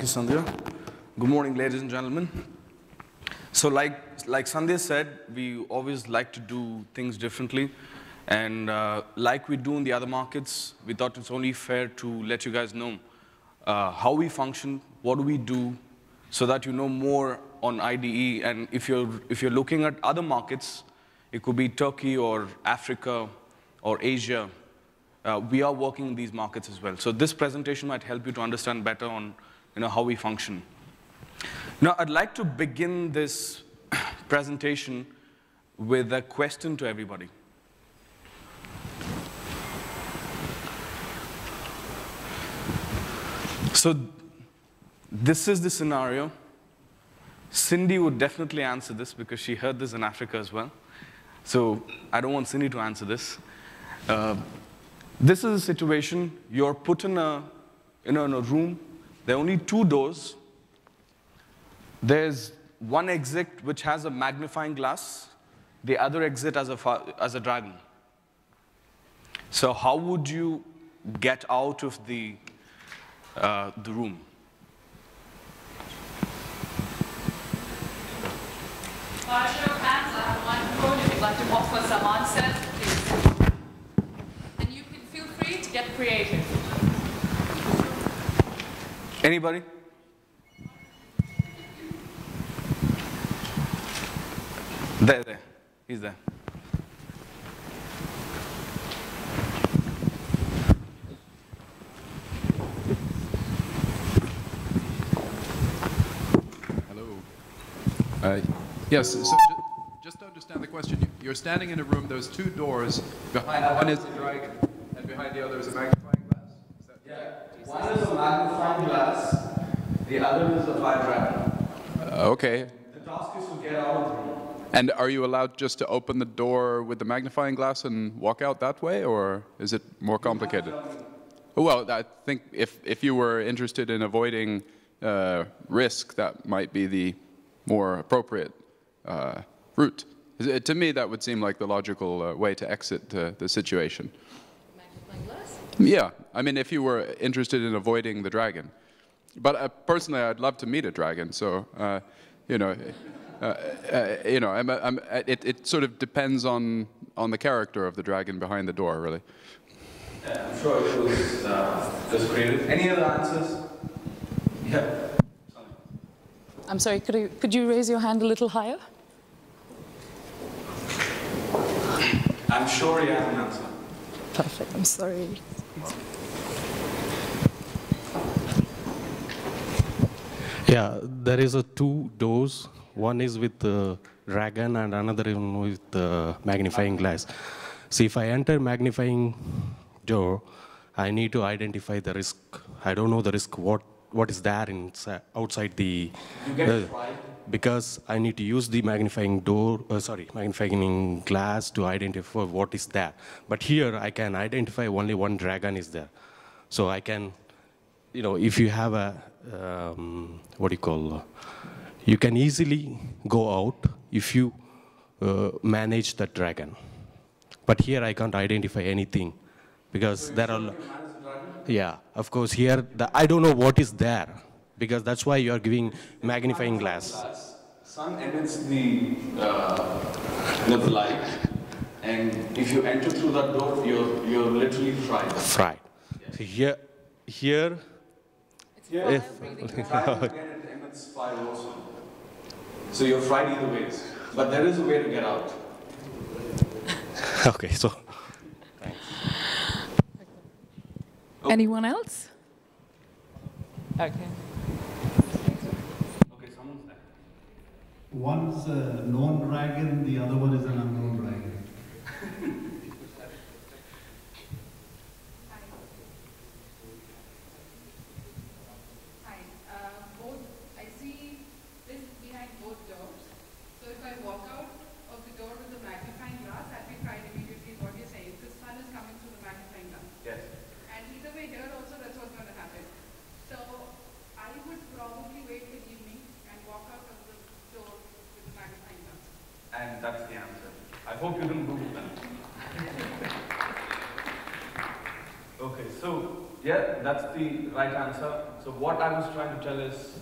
you, Sandhya. Good morning, ladies and gentlemen. So like Sandhya said, we always like to do things differently. And like we do in the other markets, we thought it's only fair to let you guys know how we function, what do we do, so that you know more on IDE. And if you're looking at other markets, it could be Turkey or Africa or Asia, we are working in these markets as well. So this presentation might help you to understand better on how we function. Now, I'd like to begin this presentation with a question to everybody. So this is the scenario. Cindy would definitely answer this because she heard this in Africa as well. So I don't want Cindy to answer this. This is a situation. You're put in a room. There are only two doors. There's one exit which has a magnifying glass, the other exit as a dragon. So how would you get out of the room? Show of hands, I have one code. If you'd like to offer some answers, please. And you can feel free to get creative. Anybody? There. He's there. Hello. Yes, so just to understand the question, you're standing in a room, there's two doors, behind one is a dragon, and behind the other is a magnifying glass? Is that Yeah, one is a magnifying glass, the other is a fire dragon. Okay. The task is to get out of the room. And are you allowed just to open the door with the magnifying glass and walk out that way, or is it more complicated? Well, I think if you were interested in avoiding risk, that might be the more appropriate route. To me, that would seem like the logical way to exit the situation. Magnifying glass? Yeah, I mean, if you were interested in avoiding the dragon. But personally, I'd love to meet a dragon, so, it sort of depends on the character of the dragon behind the door, really. Yeah, I'm sure it was just creative. Any other answers? Yeah. I'm sorry, could you raise your hand a little higher? I'm sure you have an answer. Perfect, I'm sorry. Yeah, there is two doors. One is with the dragon and another one with the magnifying glass. So if I enter magnifying door, I need to identify the risk. I don't know the risk, what is there outside the... You get fried? Because I need to use the magnifying glass to identify what is there. But here I can identify only one dragon is there. So I can, if you have a, you can easily go out if you manage the dragon. But here I can't identify anything because so there are... You manage the dragon? Yeah, of course here, I don't know what is there. Because that's why you are giving magnifying glass. Sun emits the light, and if you enter through that door, you're literally fried. Fried. Yes. So here. It's again, it emits fire also. So you're fried either ways, but there is a way to get out. Okay, so. Thanks. Anyone else? Okay. One's a known dragon, the other one is an unknown dragon. Hi. I see this behind both doors. So if I walk out of the door with a magnifying glass, I'll be fried immediately what you're saying, because sun is coming through the magnifying glass. Yes. And either way here also that's what's going to happen. So I would probably wait till evening and walk out of the door with the magnifying glass. And that's the answer. I hope you didn't Google that. Okay, so Yeah, that's the right answer. So what I was trying to tell is,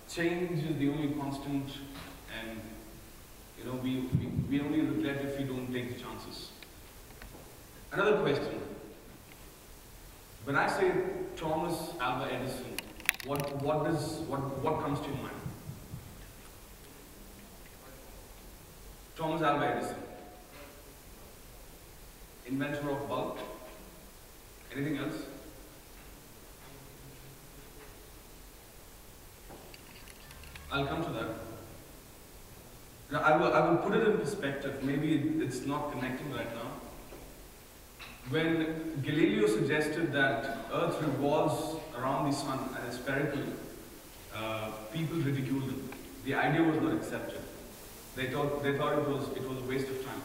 change is the only constant, and we only regret if we don't take the chances. Another question. When I say Thomas Alva Edison, what comes to your mind? Thomas Alva Edison, inventor of bulb. Anything else? I'll come to that. Now, I will put it in perspective. Maybe it's not connecting right now. When Galileo suggested that Earth revolves around the sun and is spherical, people ridiculed him. The idea was not accepted. They thought it was a waste of time.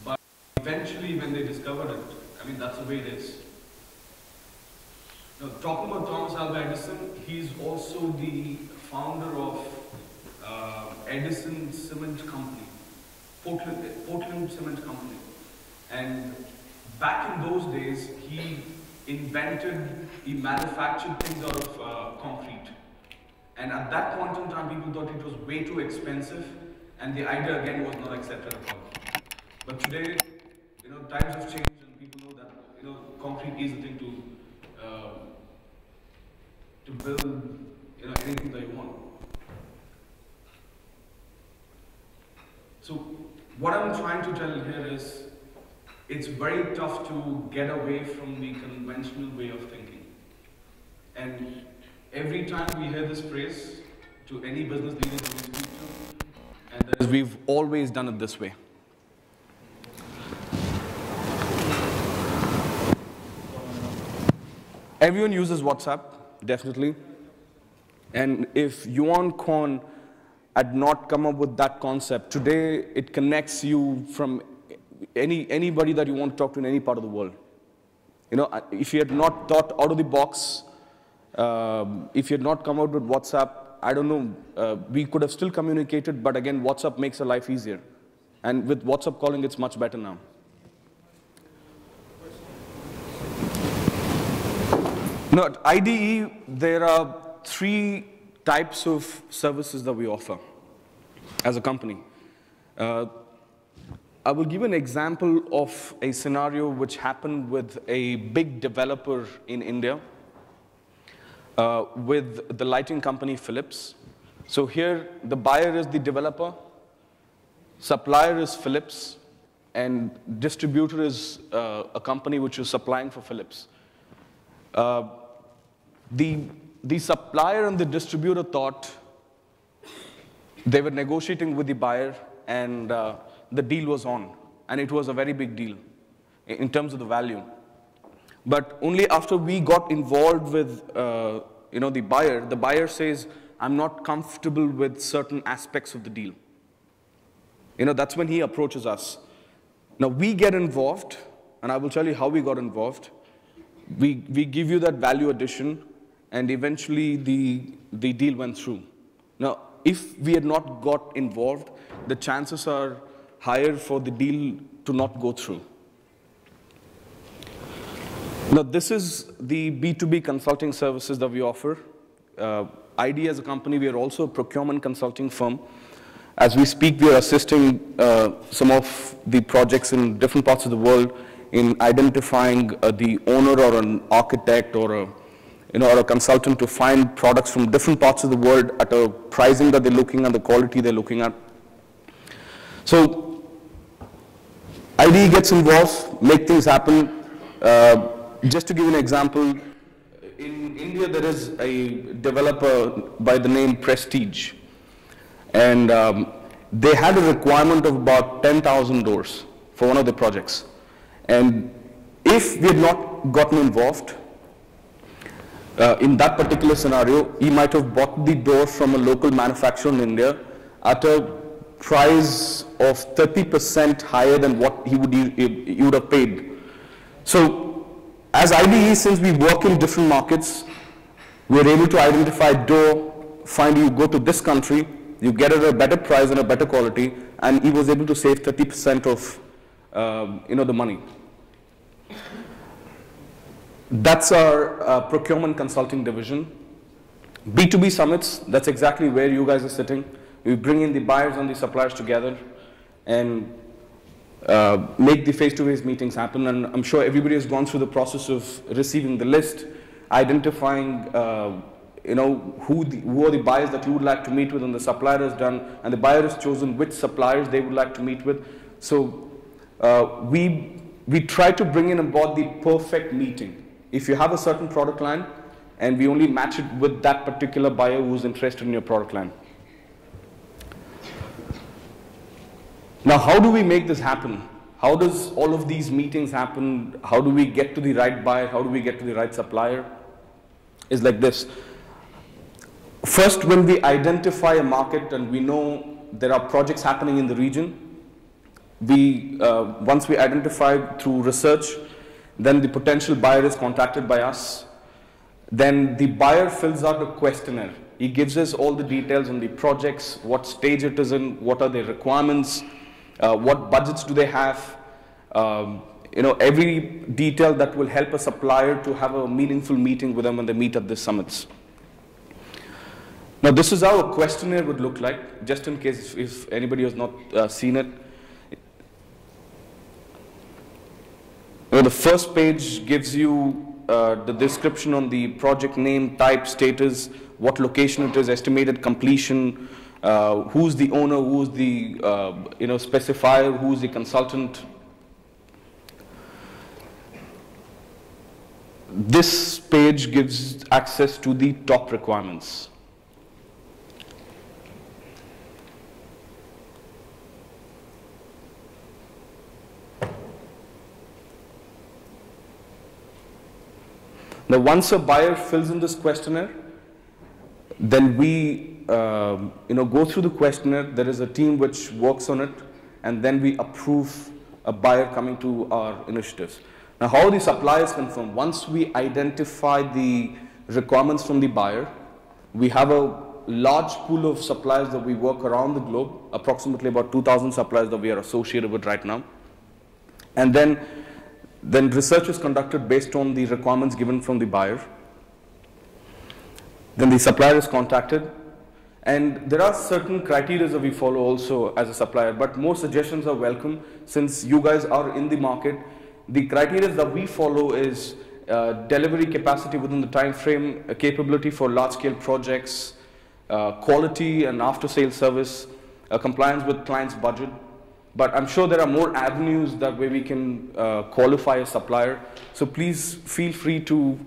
But eventually, when they discovered it, I mean, that's the way it is. Now, talking about Thomas Alva Edison, he's also the founder of Edison Cement Company, Portland Cement Company. And back in those days, he manufactured things out of concrete. And at that point in time, people thought it was way too expensive, and the idea again was not accepted at all. But today, times have changed, and people know that concrete is the thing to build anything that you want. So what I'm trying to tell here is, it's very tough to get away from the conventional way of thinking. And every time we hear this phrase to any business leaders we speak to, and that is, we've always done it this way. Everyone uses WhatsApp, definitely. And if Yuan Kwon had not come up with that concept, today it connects you from anybody that you want to talk to in any part of the world. If you had not thought out of the box, if you had not come out with WhatsApp, I don't know, we could have still communicated, but again, WhatsApp makes our life easier. And with WhatsApp calling, it's much better now. Now, at IDE, there are 3 types of services that we offer as a company. I will give an example of a scenario which happened with a big developer in India with the lighting company Philips. So here, the buyer is the developer, supplier is Philips, and distributor is a company which is supplying for Philips. The supplier and the distributor thought they were negotiating with the buyer, and the deal was on, and it was a very big deal in terms of the value. But only after we got involved with the buyer says, I'm not comfortable with certain aspects of the deal. That's when he approaches us. Now we get involved, and I will tell you how we got involved. We give you that value addition, and eventually the deal went through. Now, if we had not got involved, the chances are higher for the deal to not go through. Now, this is the B2B consulting services that we offer. IDE as a company, we are also a procurement consulting firm. As we speak, we are assisting some of the projects in different parts of the world in identifying the owner or an architect or a consultant to find products from different parts of the world at a pricing that they're looking at, the quality they're looking at. So IDE gets involved, make things happen. Just to give you an example, in India there is a developer by the name Prestige, and they had a requirement of about 10,000 doors for one of the projects. And if we had not gotten involved, in that particular scenario, he might have bought the door from a local manufacturer in India at a price of 30% higher than what he would have paid. So, as IDE, since we work in different markets, we're able to identify door, find you go to this country, you get it at a better price and a better quality, and he was able to save 30% of the money. That's our procurement consulting division. B2B summits, that's exactly where you guys are sitting. We bring in the buyers and the suppliers together and make the face-to-face meetings happen. And I'm sure everybody has gone through the process of receiving the list, identifying who are the buyers that you would like to meet with, and the supplier is done, and the buyer has chosen which suppliers they would like to meet with. So we try to bring in aboard the perfect meeting. If you have a certain product line, and we only match it with that particular buyer who's interested in your product line. Now, how do we make this happen? How does all of these meetings happen? How do we get to the right buyer? How do we get to the right supplier? It's like this. First, when we identify a market and we know there are projects happening in the region, once we identify through research, then the potential buyer is contacted by us. Then the buyer fills out a questionnaire. He gives us all the details on the projects, what stage it is in, what are their requirements, what budgets do they have, every detail that will help a supplier to have a meaningful meeting with them when they meet at the summits. Now, this is how a questionnaire would look like, just in case if anybody has not seen it. The first page gives you the description on the project name, type, status, what location it is, estimated completion, who's the owner, who's the specifier, who's the consultant. This page gives access to the top requirements. Now, once a buyer fills in this questionnaire, then we go through the questionnaire. There is a team which works on it, and then we approve a buyer coming to our initiatives. Now, how the suppliers confirm? Once we identify the requirements from the buyer, we have a large pool of suppliers that we work around the globe, approximately about 2,000 suppliers that we are associated with right now. And then research is conducted based on the requirements given from the buyer. Then the supplier is contacted. And there are certain criteria that we follow also as a supplier, but more suggestions are welcome since you guys are in the market. The criteria that we follow is delivery capacity within the time frame, capability for large-scale projects, quality and after-sales service, compliance with client's budget. But I'm sure there are more avenues that way we can qualify a supplier. So please feel free to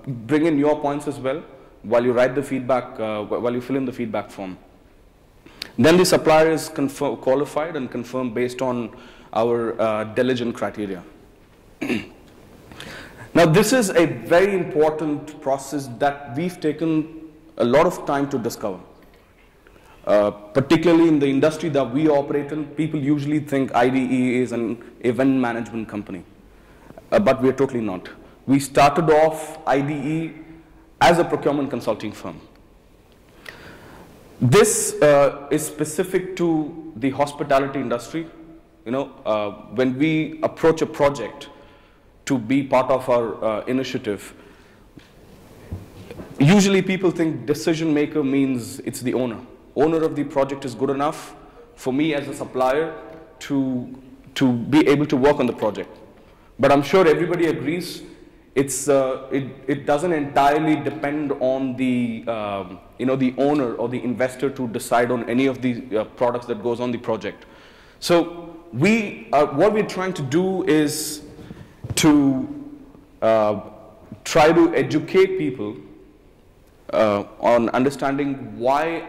bring in your points as well while you write the feedback, while you fill in the feedback form. Then the supplier is qualified and confirmed based on our diligent criteria. Now, this is a very important process that we've taken a lot of time to discover. Particularly in the industry that we operate in, people usually think IDE is an event management company, but we're totally not. We started off IDE as a procurement consulting firm. This is specific to the hospitality industry. When we approach a project to be part of our initiative, usually people think decision maker means it's the owner. Owner of the project is good enough for me as a supplier to be able to work on the project. But I'm sure everybody agrees it doesn't entirely depend on the the owner or the investor to decide on any of the products that goes on the project. So what we're trying to do is to try to educate people on understanding why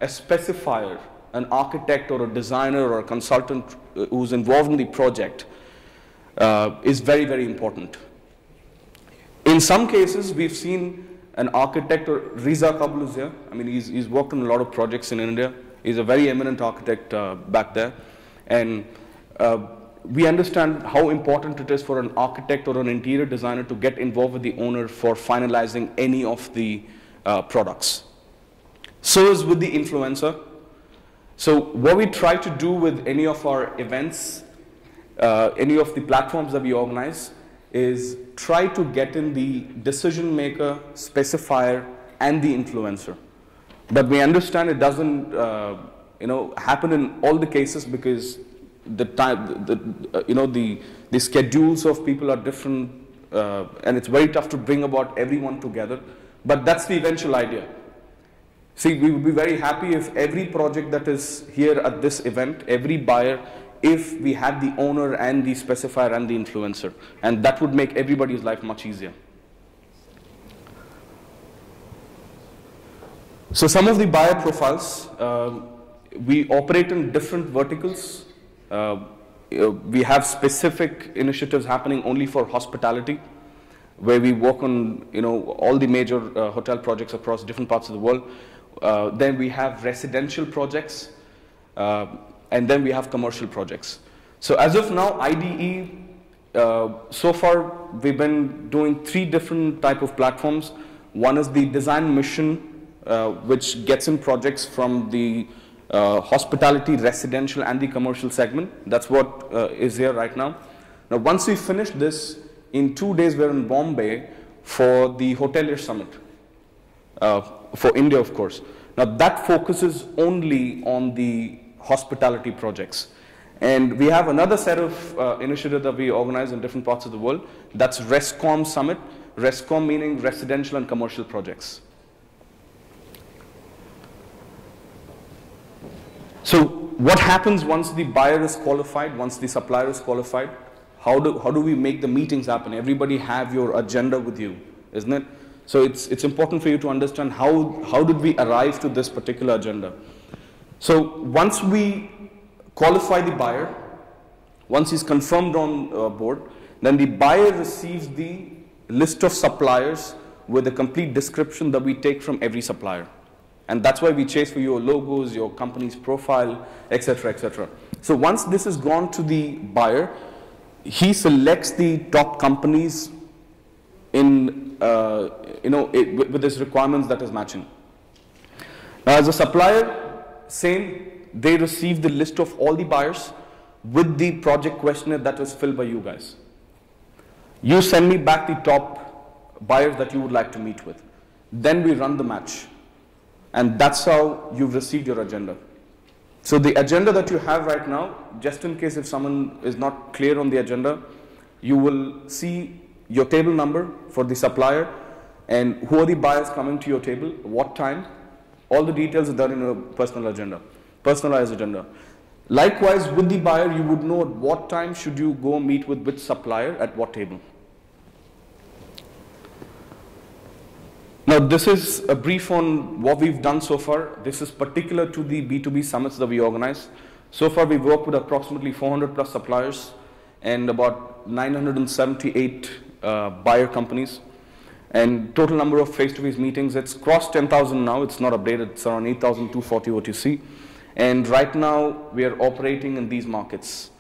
a specifier, an architect or a designer or a consultant who's involved in the project is very, very important. In some cases, we've seen an architect, or Riza Kabul is here. I mean, he's worked on a lot of projects in India. He's a very eminent architect back there. And we understand how important it is for an architect or an interior designer to get involved with the owner for finalizing any of the products. So is with the influencer. So what we try to do with any of our events, any of the platforms that we organize, is try to get in the decision maker, specifier, and the influencer. But we understand it doesn't happen in all the cases because the time, the schedules of people are different, and it's very tough to bring about everyone together. But that's the eventual idea. See, we would be very happy if every project that is here at this event, every buyer, if we had the owner and the specifier and the influencer, and that would make everybody's life much easier. So some of the buyer profiles, we operate in different verticals. We have specific initiatives happening only for hospitality, where we work on all the major hotel projects across different parts of the world. Then we have residential projects, and then we have commercial projects. So as of now, IDE, so far we've been doing 3 different type of platforms. One is the design mission, which gets in projects from the hospitality, residential, and the commercial segment. That's what is here right now. Now, once we finish this, in 2 days we're in Bombay for the Hotelier Summit, for India, of course. Now, that focuses only on the hospitality projects. And we have another set of initiatives that we organize in different parts of the world. That's RESCOM Summit. RESCOM meaning residential and commercial projects. So what happens once the buyer is qualified, once the supplier is qualified? How do we make the meetings happen? Everybody have your agenda with you, isn't it? So it's important for you to understand how did we arrive to this particular agenda. So once we qualify the buyer, once he's confirmed on board, then the buyer receives the list of suppliers with a complete description that we take from every supplier. And that's why we chase for your logos, your company's profile, etc., etc. So once this has gone to the buyer, he selects the top companies in, with his requirements that is matching. Now, as a supplier, same, they receive the list of all the buyers with the project questionnaire that was filled by you guys. You send me back the top buyers that you would like to meet with. Then we run the match. And that's how you've received your agenda. So the agenda that you have right now, just in case if someone is not clear on the agenda, you will see your table number for the supplier and who are the buyers coming to your table, what time. All the details are done in a personal agenda, personalized agenda. Likewise, with the buyer, you would know at what time should you go meet with which supplier at what table. Now, this is a brief on what we've done so far. This is particular to the B2B summits that we organize. So far, we've worked with approximately 400 plus suppliers and about 978 buyer companies. And total number of face-to-face meetings, it's crossed 10,000 now. It's not updated. It's around 8,240 what you see. And right now, we are operating in these markets.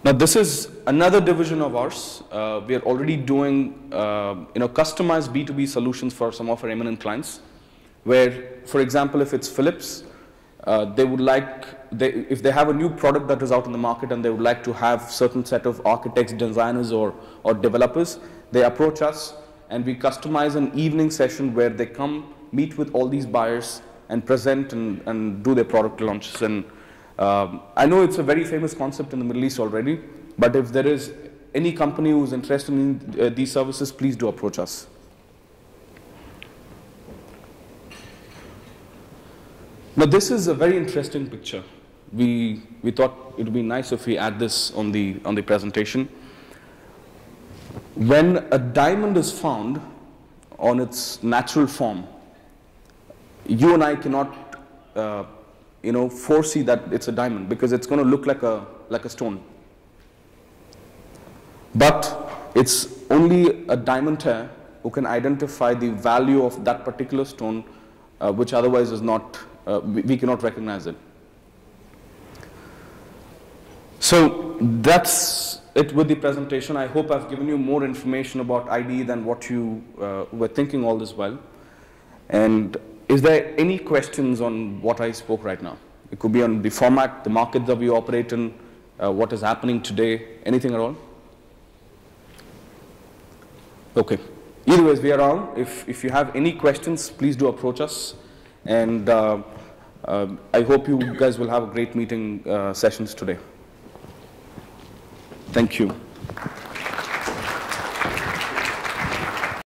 Now, this is another division of ours. We are already doing customized B2B solutions for some of our eminent clients, where, for example, if it's Philips, they would like, if they have a new product that is out in the market and they would like to have certain set of architects, designers, or developers, they approach us and we customize an evening session where they come meet with all these buyers and present and do their product launches. And I know it's a very famous concept in the Middle East already, but if there is any company who's interested in these services, please do approach us. Now, this is a very interesting picture. We thought it would be nice if we add this on the presentation. When a diamond is found on its natural form, you and I cannot foresee that it's a diamond because it's going to look like a stone. But it's only a diamanter who can identify the value of that particular stone, which otherwise is not, we cannot recognize it. So that's it with the presentation. I hope I've given you more information about IDE than what you were thinking all this while. And is there any questions on what I spoke right now? It could be on the format, the market that we operate in, what is happening today, anything at all? Okay. Either ways, we are on. If you have any questions, please do approach us. And I hope you guys will have a great meeting sessions today. Thank you.